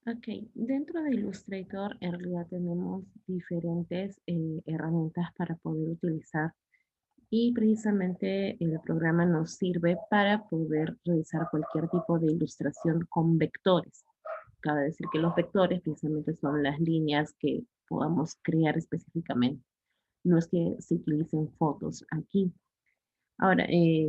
Ok, dentro de Illustrator en realidad tenemos diferentes herramientas para poder utilizar y precisamente el programa nos sirve para poder realizar cualquier tipo de ilustración con vectores. Cabe decir que los vectores precisamente son las líneas que podamos crear específicamente. No es que se utilicen fotos aquí. Ahora,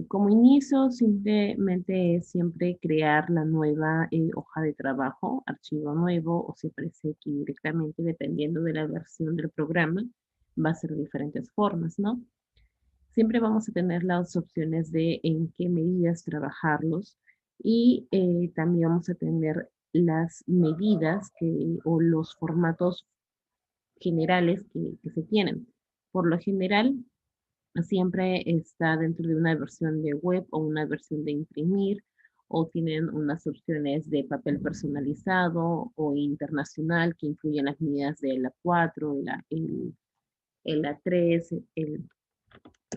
como inicio, simplemente es siempre crear la nueva hoja de trabajo, archivo nuevo, o se aparece aquí directamente, dependiendo de la versión del programa, va a ser de diferentes formas, ¿no? Siempre vamos a tener las opciones de en qué medidas trabajarlos y también vamos a tener las medidas o los formatos generales que se tienen. Por lo general, siempre está dentro de una versión de web o una versión de imprimir, o tienen unas opciones de papel personalizado o internacional que incluyen las medidas de la 4, el A3,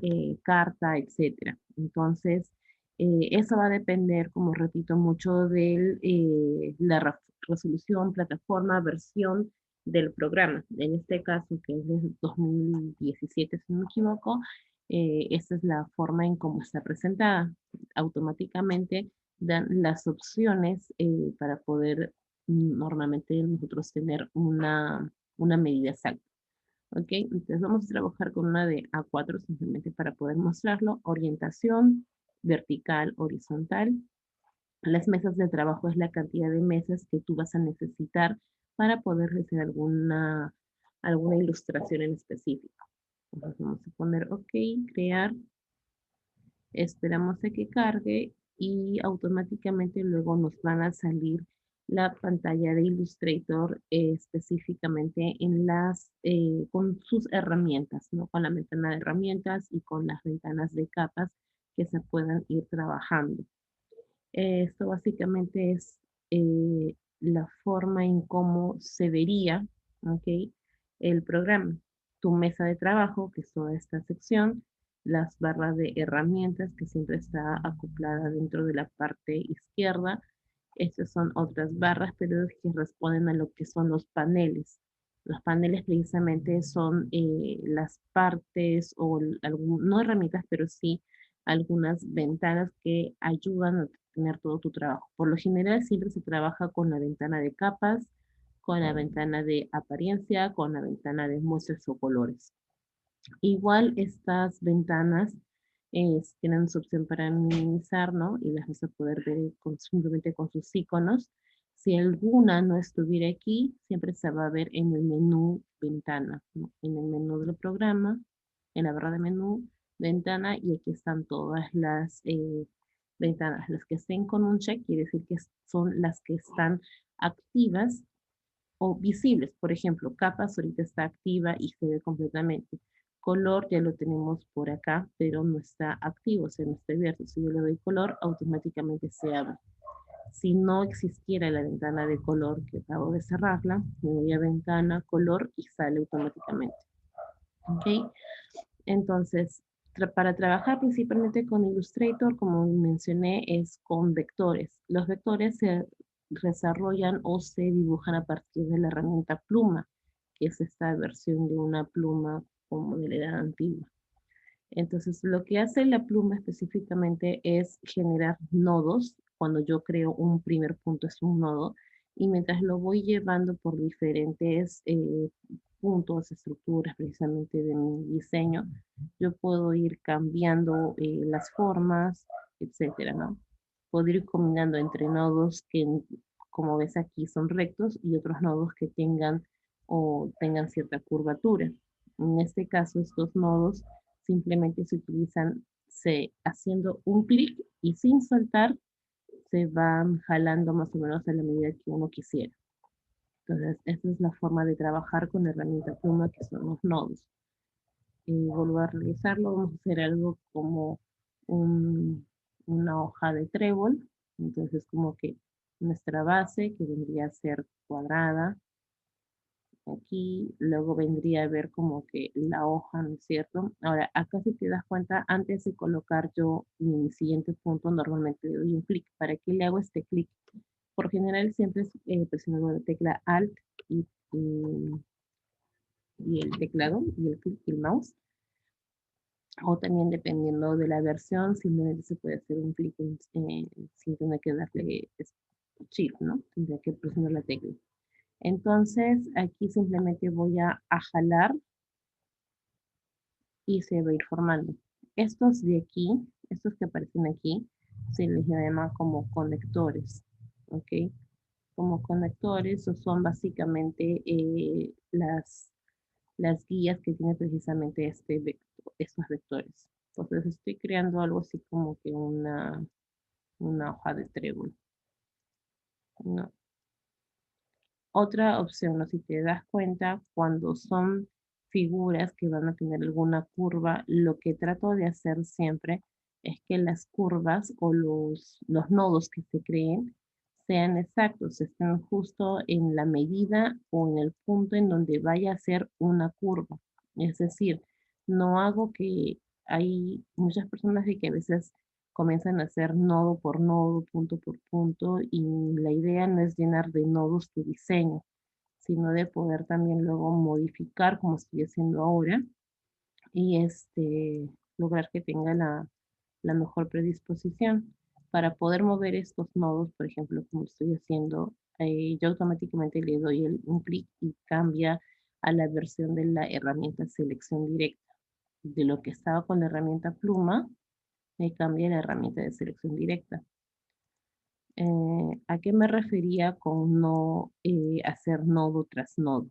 el carta, etcétera. Entonces, eso va a depender, como repito, mucho de la resolución, plataforma, versión del programa. En este caso, que es desde 2017, si no me equivoco, esta es la forma en cómo está presentada. Automáticamente dan las opciones para poder normalmente nosotros tener una medida exacta. ¿Ok? Entonces vamos a trabajar con una de A4 simplemente para poder mostrarlo. Orientación, vertical, horizontal. Las mesas de trabajo es la cantidad de mesas que tú vas a necesitar para poder hacer alguna ilustración en específico. Entonces vamos a poner OK, crear, esperamos a que cargue y automáticamente luego nos van a salir la pantalla de Illustrator específicamente con sus herramientas, ¿no? Con la ventana de herramientas y con las ventanas de capas que se puedan ir trabajando. Esto básicamente es la forma en cómo se vería, ¿ok? El programa. Tu mesa de trabajo, que es toda esta sección, las barras de herramientas, que siempre está acoplada dentro de la parte izquierda. Estas son otras barras, pero que responden a lo que son los paneles. Los paneles precisamente son las partes o no herramientas, pero sí algunas ventanas que ayudan a tener todo tu trabajo. Por lo general siempre se trabaja con la ventana de capas, con la ventana de apariencia, con la ventana de muestras o colores. Igual estas ventanas tienen su opción para minimizar, ¿no? Y las vas a poder ver simplemente con sus iconos. Si alguna no estuviera aquí, siempre se va a ver en el menú ventana, ¿no? En el menú del programa, en la barra de menú, ventana, y aquí están todas las ventanas. Las que estén con un check quiere decir que son las que están activas o visibles. Por ejemplo, capas ahorita está activa y se ve completamente. Color ya lo tenemos por acá, pero no está activo, o sea, no está abierto. Si yo le doy color, automáticamente se abre. Si no existiera la ventana de color que acabo de cerrarla, me voy a ventana, color y sale automáticamente. ¿Ok? Entonces, para trabajar principalmente con Illustrator, como mencioné, es con vectores. Los vectores se desarrollan o se dibujan a partir de la herramienta pluma, que es esta versión de una pluma como de la edad antigua. Entonces, lo que hace la pluma específicamente es generar nodos. Cuando yo creo un primer punto es un nodo, y mientras lo voy llevando por diferentes puntos, estructuras precisamente de mi diseño, yo puedo ir cambiando las formas, etcétera, ¿no? Puedo ir combinando entre nodos que, como ves aquí, son rectos y otros nodos que tengan cierta curvatura. En este caso, estos nodos simplemente se utilizan haciendo un clic y sin soltar se van jalando más o menos a la medida que uno quisiera. Entonces, esta es la forma de trabajar con la herramienta pluma que son los nodos. Vuelvo a realizarlo, vamos a hacer algo como un- una hoja de trébol. Entonces, como que nuestra base, que vendría a ser cuadrada, aquí luego vendría a ver como que la hoja, ¿no es cierto? Ahora, acá si te das cuenta, antes de colocar yo mi siguiente punto, normalmente le doy un clic. ¿Para qué le hago este clic? por general siempre es presionando la tecla Alt y, y el teclado y el clic y el mouse. O también dependiendo de la versión, simplemente se puede hacer un clic sin tener que darle shift, ¿no? Tendría que presionar la tecla. Entonces, aquí simplemente voy a jalar y se va a ir formando. Estos de aquí, estos que aparecen aquí, se les llama como conectores, ¿ok? Como conectores o son básicamente las guías que tiene precisamente estos vectores. Entonces estoy creando algo así como que una hoja de trébol, ¿no? Otra opción, ¿no? Si te das cuenta, cuando son figuras que van a tener alguna curva, lo que trato de hacer siempre es que las curvas o los nodos que se creen sean exactos, estén justo en la medida o en el punto en donde vaya a ser una curva. Es decir, no hago que hay muchas personas de que a veces comienzan a hacer nodo por nodo, punto por punto, y la idea no es llenar de nodos tu diseño, sino de poder también luego modificar como estoy haciendo ahora y lograr que tenga la mejor predisposición. Para poder mover estos nodos, por ejemplo, como estoy haciendo, yo automáticamente le doy un clic y cambia a la versión de la herramienta selección directa. De lo que estaba con la herramienta pluma, me cambia a la herramienta de selección directa. ¿A qué me refería con no hacer nodo tras nodo?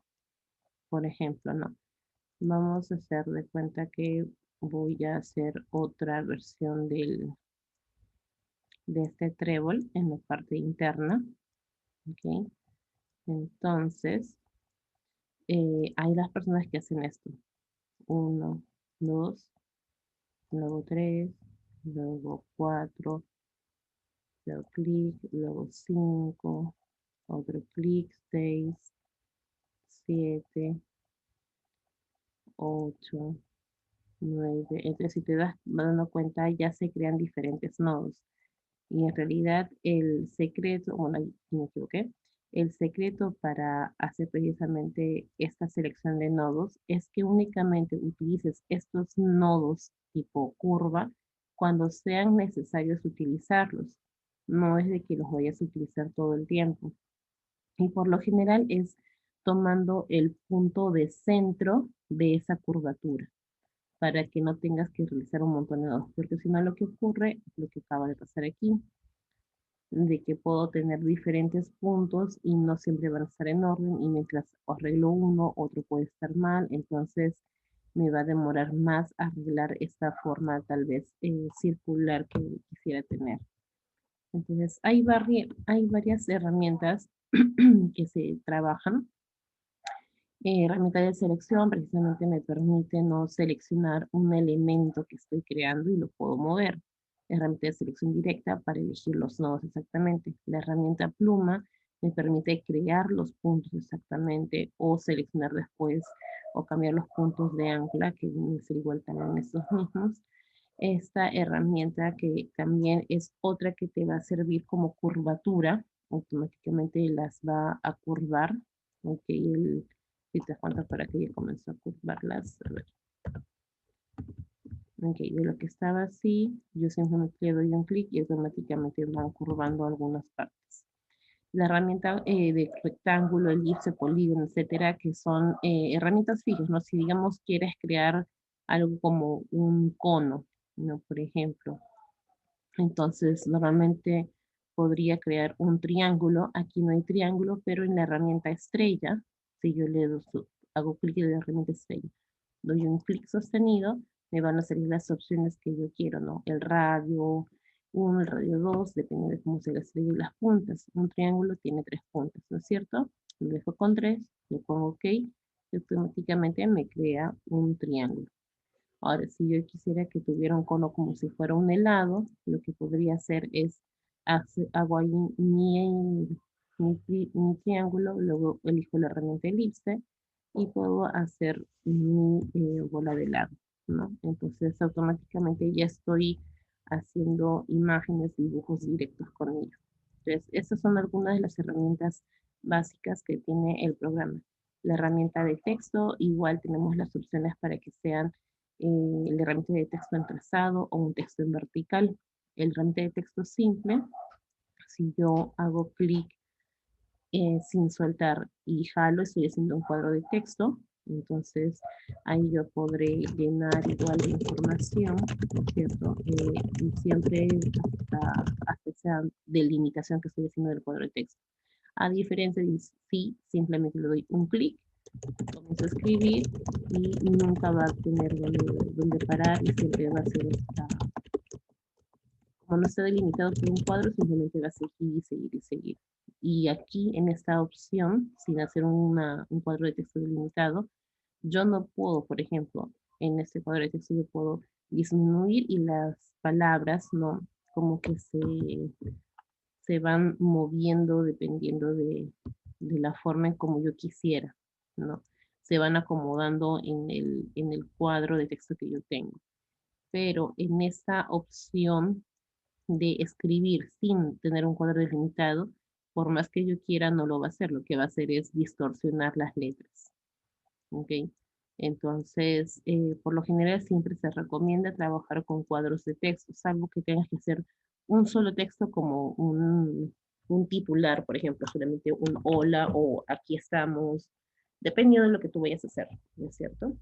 Por ejemplo, no. Vamos a hacer de cuenta que voy a hacer otra versión de este trébol en la parte interna. ¿Ok? Entonces, hay las personas que hacen esto. 1, 2, luego 3, luego 4, luego clic, luego 5, otro clic, 6, 7, 8, 9. Entonces, si te das dando cuenta, ya se crean diferentes nodos. Y en realidad el secreto, bueno, me equivoqué, el secreto para hacer precisamente esta selección de nodos es que únicamente utilices estos nodos tipo curva cuando sean necesarios utilizarlos. No es de que los vayas a utilizar todo el tiempo. Y por lo general es tomando el punto de centro de esa curvatura para que no tengas que realizar un montón de nodos, porque si no lo que ocurre es lo que acaba de pasar aquí, de que puedo tener diferentes puntos y no siempre van a estar en orden y mientras arreglo uno, otro puede estar mal, entonces me va a demorar más arreglar esta forma tal vez circular que quisiera tener. Entonces hay varias herramientas que se trabajan. Herramienta de selección precisamente me permite no seleccionar un elemento que estoy creando y lo puedo mover. Herramienta de selección directa para elegir los nodos exactamente. La herramienta pluma me permite crear los puntos exactamente o seleccionar después o cambiar los puntos de ancla, que deben ser igual también estos mismos. Esta herramienta que también es otra que te va a servir como curvatura, automáticamente las va a curvar. Ok, si te das cuenta para que ya comenzó a curvarlas. A ver. Ok, de lo que estaba así, yo simplemente le doy un clic y automáticamente van curvando algunas partes. La herramienta de rectángulo, elipse, polígono, etcétera, que son herramientas fijas, ¿no? Si digamos quieres crear algo como un cono, ¿no? Por ejemplo, entonces normalmente podría crear un triángulo. Aquí no hay triángulo, pero en la herramienta estrella, si yo le doy, hago clic en la herramienta estrella, doy un clic sostenido, me van a salir las opciones que yo quiero, ¿no? El radio 1, el radio 2, depende de cómo se la estrella y las puntas. Un triángulo tiene 3 puntas, ¿no es cierto? Lo dejo con 3, le pongo OK y automáticamente me crea un triángulo. Ahora, si yo quisiera que tuviera un cono como si fuera un helado, lo que podría hacer es hago ahí mi triángulo, luego elijo la herramienta elipse y puedo hacer mi bola de helado, ¿no? Entonces automáticamente ya estoy haciendo imágenes, dibujos directos con ello. Entonces, estas son algunas de las herramientas básicas que tiene el programa. La herramienta de texto, igual tenemos las opciones para que sean la herramienta de texto en trazado o un texto en vertical. El herramienta de texto simple, si yo hago clic sin soltar y jalo, estoy haciendo un cuadro de texto. Entonces ahí yo podré llenar igual de información, ¿no es cierto? Y siempre hasta esa delimitación que estoy haciendo del cuadro de texto. A diferencia de si simplemente le doy un clic, comienzo a escribir y nunca va a tener donde parar y siempre va a ser esta, como no está delimitado por un cuadro, simplemente va a seguir y seguir y seguir. Y aquí en esta opción, sin hacer un cuadro de texto delimitado, yo no puedo, por ejemplo, en este cuadro de texto yo puedo disminuir y las palabras, ¿no? Como que se van moviendo dependiendo de la forma en como yo quisiera, ¿no? Se van acomodando en el cuadro de texto que yo tengo. Pero en esta opción de escribir sin tener un cuadro delimitado, por más que yo quiera, no lo va a hacer. Lo que va a hacer es distorsionar las letras. ¿Ok? Entonces, por lo general siempre se recomienda trabajar con cuadros de texto, salvo que tengas que hacer un solo texto como un titular, por ejemplo, solamente un hola o aquí estamos, dependiendo de lo que tú vayas a hacer, ¿no es cierto?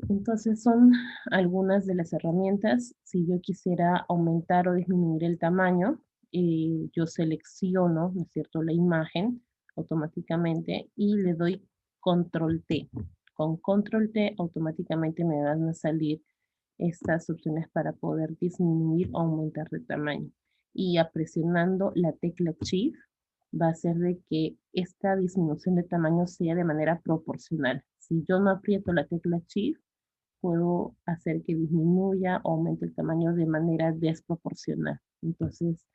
Entonces son algunas de las herramientas. Si yo quisiera aumentar o disminuir el tamaño, yo selecciono, ¿no es cierto?, la imagen automáticamente y le doy control T. Con control T automáticamente me van a salir estas opciones para poder disminuir o aumentar de tamaño. Y presionando la tecla Shift va a hacer de que esta disminución de tamaño sea de manera proporcional. Si yo no aprieto la tecla Shift, puedo hacer que disminuya o aumente el tamaño de manera desproporcional. Entonces,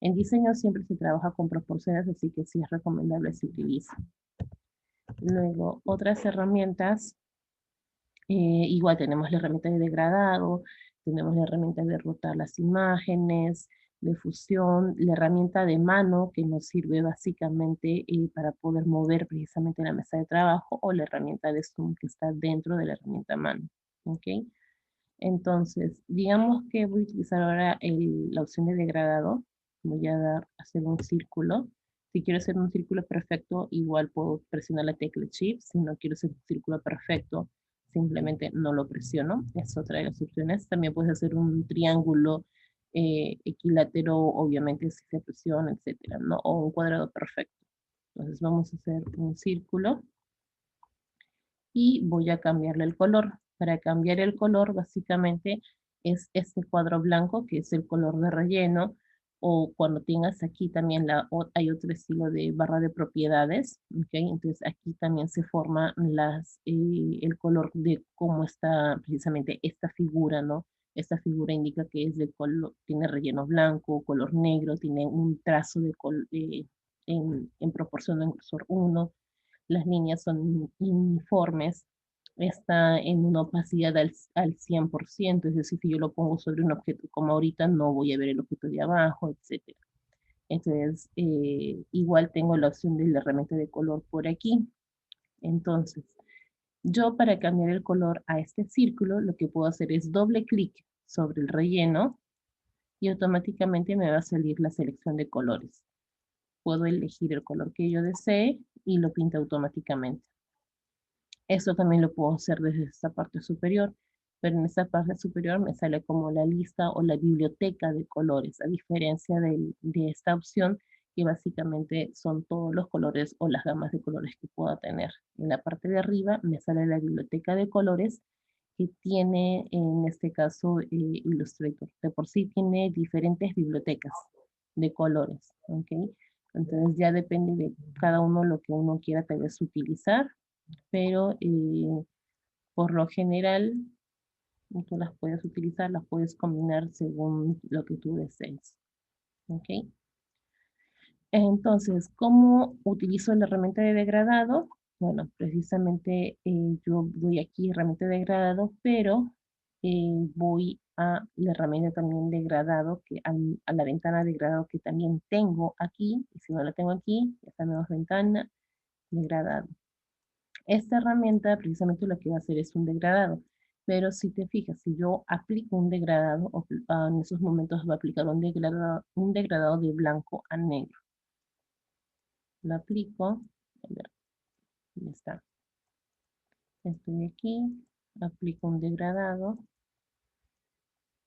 en diseño siempre se trabaja con proporciones, así que sí es recomendable se utiliza. Luego, otras herramientas, igual tenemos la herramienta de degradado, tenemos la herramienta de rotar las imágenes, de fusión, la herramienta de mano que nos sirve básicamente para poder mover precisamente la mesa de trabajo, o la herramienta de zoom que está dentro de la herramienta mano. ¿Ok? Entonces, digamos que voy a utilizar ahora la opción de degradado. Voy a hacer un círculo. Si quiero hacer un círculo perfecto, igual puedo presionar la tecla Shift. Si no quiero hacer un círculo perfecto, simplemente no lo presiono. Es otra de las opciones. También puedes hacer un triángulo equilátero, obviamente si se presiona, etcétera, ¿no? O un cuadrado perfecto. Entonces vamos a hacer un círculo y voy a cambiarle el color. Para cambiar el color, básicamente, es este cuadro blanco, que es el color de relleno, o cuando tengas aquí también hay otro estilo de barra de propiedades, ¿ok? Entonces aquí también se forma el color de cómo está precisamente esta figura, ¿no? Esta figura indica que es de color, tiene relleno blanco, color negro, tiene un trazo en proporción en grosor 1, las líneas son uniformes, está en una opacidad al 100%, es decir, si yo lo pongo sobre un objeto como ahorita, no voy a ver el objeto de abajo, etc. Entonces, igual tengo la opción de la herramienta de color por aquí. Entonces, yo para cambiar el color a este círculo, lo que puedo hacer es doble clic sobre el relleno y automáticamente me va a salir la selección de colores. Puedo elegir el color que yo desee y lo pinta automáticamente. Eso también lo puedo hacer desde esta parte superior, pero en esta parte superior me sale como la lista o la biblioteca de colores, a diferencia de esta opción que básicamente son todos los colores o las gamas de colores que pueda tener. En la parte de arriba me sale la biblioteca de colores que tiene en este caso Illustrator. De por sí tiene diferentes bibliotecas de colores, ¿ok? Entonces ya depende de cada uno lo que uno quiera tal vez utilizar, pero por lo general tú las puedes utilizar, las puedes combinar según lo que tú desees. ¿Ok? Entonces, ¿cómo utilizo la herramienta de degradado? Bueno, precisamente yo doy aquí herramienta de degradado, pero voy a la herramienta también de gradado, a la ventana de gradado que también tengo aquí. Y si no la tengo aquí, esta nueva ventana de gradado. Esta herramienta precisamente lo que va a hacer es un degradado. Pero si te fijas, si yo aplico un degradado, en esos momentos va a aplicar un degradado de blanco a negro. Lo aplico, a ver, ¿dónde está? Estoy aquí, aplico un degradado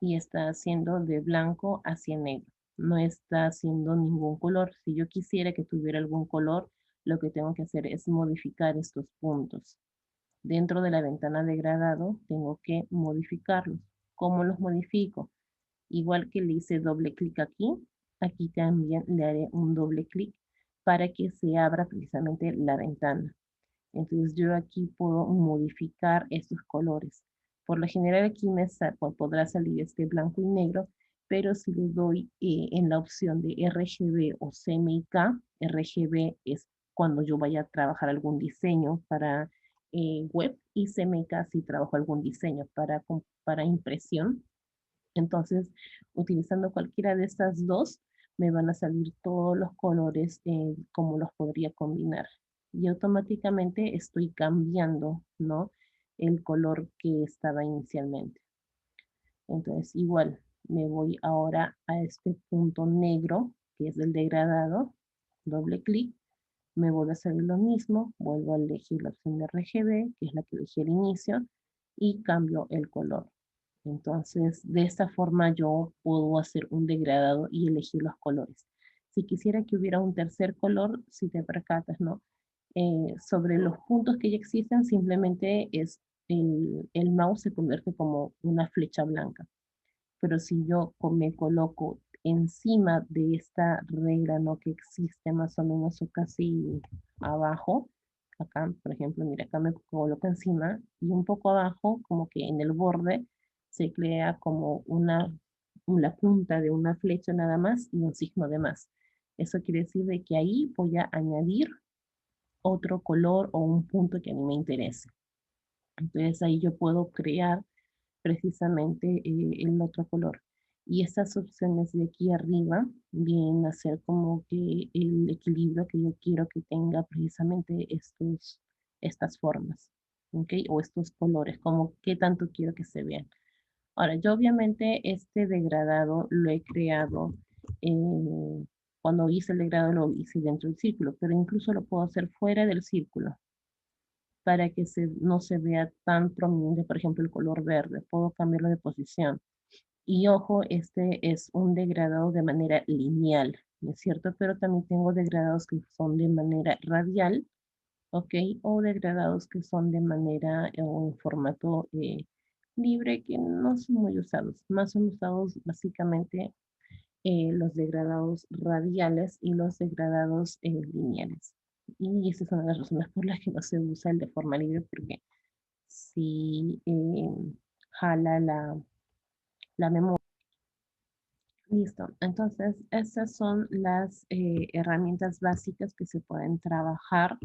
y está haciendo de blanco hacia negro. No está haciendo ningún color. Si yo quisiera que tuviera algún color, lo que tengo que hacer es modificar estos puntos. Dentro de la ventana de gradado tengo que modificarlos. ¿Cómo los modifico? Igual que le hice doble clic aquí, aquí también le haré un doble clic para que se abra precisamente la ventana. Entonces yo aquí puedo modificar estos colores. Por lo general aquí podrá salir este blanco y negro, pero si le doy en la opción de RGB o CMYK, RGB es cuando yo vaya a trabajar algún diseño para web y CMYK si trabajo algún diseño para impresión. Entonces, utilizando cualquiera de estas dos, me van a salir todos los colores como los podría combinar. Y automáticamente estoy cambiando, ¿no? El color que estaba inicialmente. Entonces, igual, me voy ahora a este punto negro, que es el degradado, doble clic, me vuelvo a hacer lo mismo, vuelvo a elegir la opción de RGB, que es la que elegí al inicio, y cambio el color. Entonces, de esta forma yo puedo hacer un degradado y elegir los colores. Si quisiera que hubiera un tercer color, si te percatas, ¿no? Sobre los puntos que ya existen, simplemente es el mouse se convierte como una flecha blanca. Pero si yo me coloco encima de esta regla, ¿no? Que existe más o menos o casi abajo, acá, por ejemplo, mira, acá me coloco encima y un poco abajo, como que en el borde, se crea como la punta de una flecha nada más y un signo de más. Eso quiere decir de que ahí voy a añadir otro color o un punto que a mí me interese. Entonces ahí yo puedo crear precisamente el otro color. Y estas opciones de aquí arriba vienen a ser como que el equilibrio que yo quiero que tenga precisamente estas formas, ¿ok? O estos colores, como qué tanto quiero que se vean. Ahora, yo obviamente este degradado lo he creado, cuando hice el degradado lo hice dentro del círculo, pero incluso lo puedo hacer fuera del círculo para que no se vea tan prominente, por ejemplo, el color verde. Puedo cambiarlo de posición. Y ojo, este es un degradado de manera lineal, ¿no es cierto? Pero también tengo degradados que son de manera radial, ¿ok? O degradados que son de manera o en formato libre, que no son muy usados. Más son usados básicamente los degradados radiales y los degradados lineales. Y esas son las razones por las que no se usa el de forma libre, porque si jala la memoria. Listo. Entonces, estas son las herramientas básicas que se pueden trabajar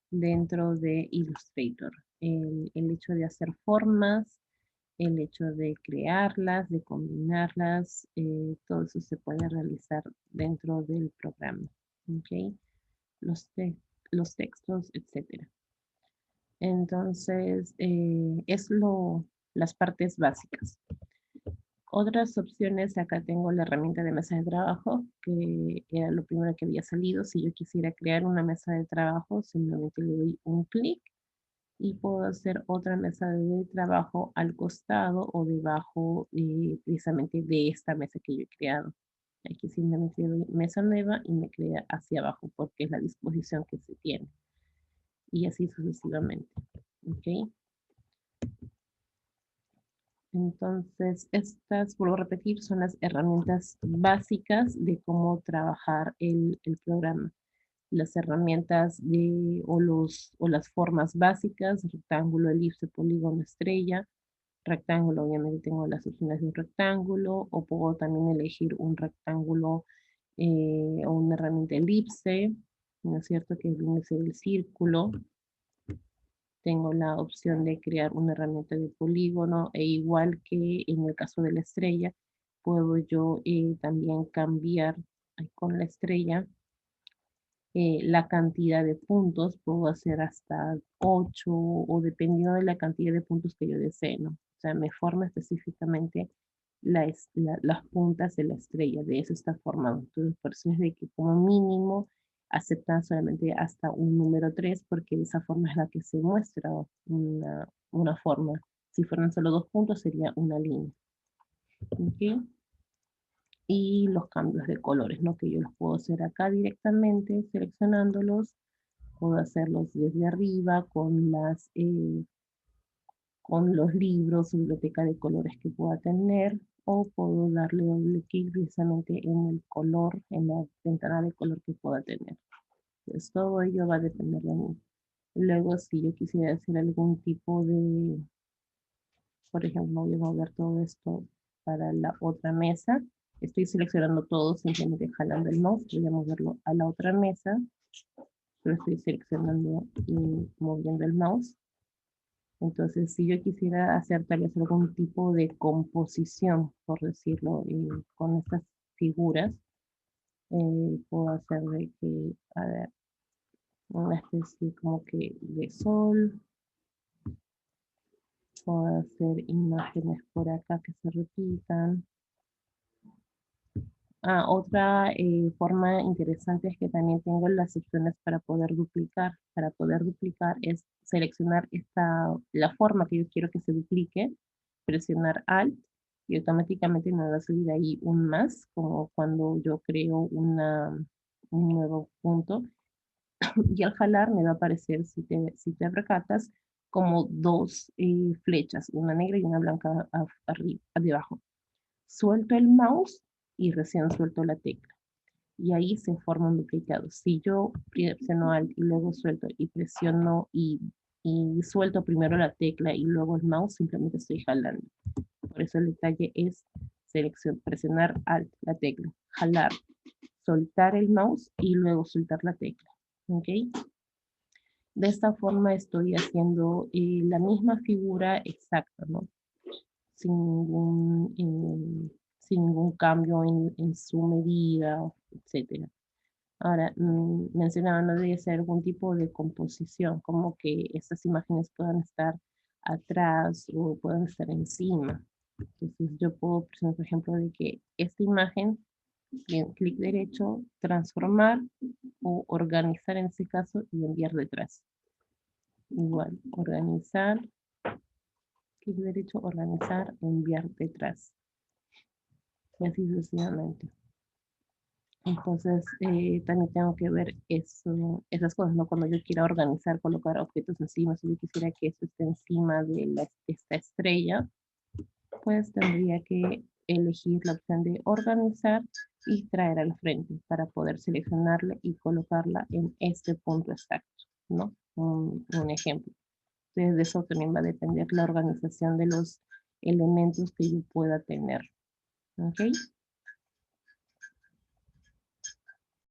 dentro de Illustrator. El hecho de hacer formas, el hecho de crearlas, de combinarlas, todo eso se puede realizar dentro del programa. ¿Ok? Los, te- los textos, etcétera. Entonces, las partes básicas. Otras opciones, acá tengo la herramienta de mesa de trabajo, que era lo primero que había salido. Si yo quisiera crear una mesa de trabajo, simplemente le doy un clic y puedo hacer otra mesa de trabajo al costado o debajo precisamente de esta mesa que yo he creado. Aquí simplemente doy mesa nueva y me crea hacia abajo porque es la disposición que se tiene. Y así sucesivamente. ¿Ok? Entonces, estas, vuelvo a repetir, son las herramientas básicas de cómo trabajar el programa. Las herramientas o las formas básicas, rectángulo, elipse, polígono, estrella. Rectángulo, obviamente tengo las opciones de un rectángulo, o puedo también elegir un rectángulo o una herramienta elipse, ¿no es cierto? Que viene a ser el círculo. Tengo la opción de crear una herramienta de polígono e igual que en el caso de la estrella, puedo yo también cambiar con la estrella la cantidad de puntos. Puedo hacer hasta 8 o dependiendo de la cantidad de puntos que yo desee, ¿no? O sea, me forma específicamente las puntas de la estrella, de eso está formado. Entonces, por eso es de que como mínimo aceptan solamente hasta un número 3 porque de esa forma es la que se muestra una forma. Si fueran solo 2 puntos sería una línea. ¿Ok? Y los cambios de colores, ¿no? Que yo los puedo hacer acá directamente seleccionándolos. Puedo hacerlos desde arriba con los libros, biblioteca de colores que pueda tener, o puedo darle doble clic precisamente en el color, en la ventana de color que pueda tener. Pues todo ello va a depender de mí. Luego, si yo quisiera hacer algún tipo de, por ejemplo, voy a mover todo esto para la otra mesa. Estoy seleccionando todo, simplemente jalando el mouse. Voy a moverlo a la otra mesa. Pero estoy seleccionando y moviendo el mouse. Entonces, si yo quisiera hacer tal vez algún tipo de composición, por decirlo, con estas figuras, puedo hacer de que, a ver, una especie como que de sol, puedo hacer imágenes por acá que se repitan. Otra forma interesante es que también tengo las opciones para poder duplicar. Para poder duplicar es seleccionar la forma que yo quiero que se duplique, presionar Alt y automáticamente me va a salir ahí un más, como cuando yo creo un nuevo punto. Y al jalar me va a aparecer, si te percatas, como dos flechas, una negra y una blanca arriba, debajo. Suelto el mouse y recién suelto la tecla. Y ahí se forma un duplicado. Si yo presiono Alt y luego suelto y presiono y suelto primero la tecla y luego el mouse, simplemente estoy jalando. Por eso el detalle es presionar Alt, la tecla, jalar, soltar el mouse y luego soltar la tecla. ¿Ok? De esta forma estoy haciendo la misma figura exacta, ¿no? Sin ningún cambio en su medida, etcétera. Ahora, mencionaba, no debe ser algún tipo de composición, como que estas imágenes puedan estar atrás o puedan estar encima. Entonces yo puedo presionar, por ejemplo, de que esta imagen, bien, clic derecho, transformar o organizar en este caso y enviar detrás. Igual, organizar, clic derecho, organizar, enviar detrás. Y así sucesivamente. Entonces, también tengo que ver esas cosas, ¿no? Cuando yo quiera organizar, colocar objetos encima, si yo quisiera que esto esté encima de esta estrella, pues tendría que elegir la opción de organizar y traer al frente para poder seleccionarla y colocarla en este punto exacto, ¿no? Un ejemplo. Entonces, de eso también va a depender la organización de los elementos que yo pueda tener. ¿Ok?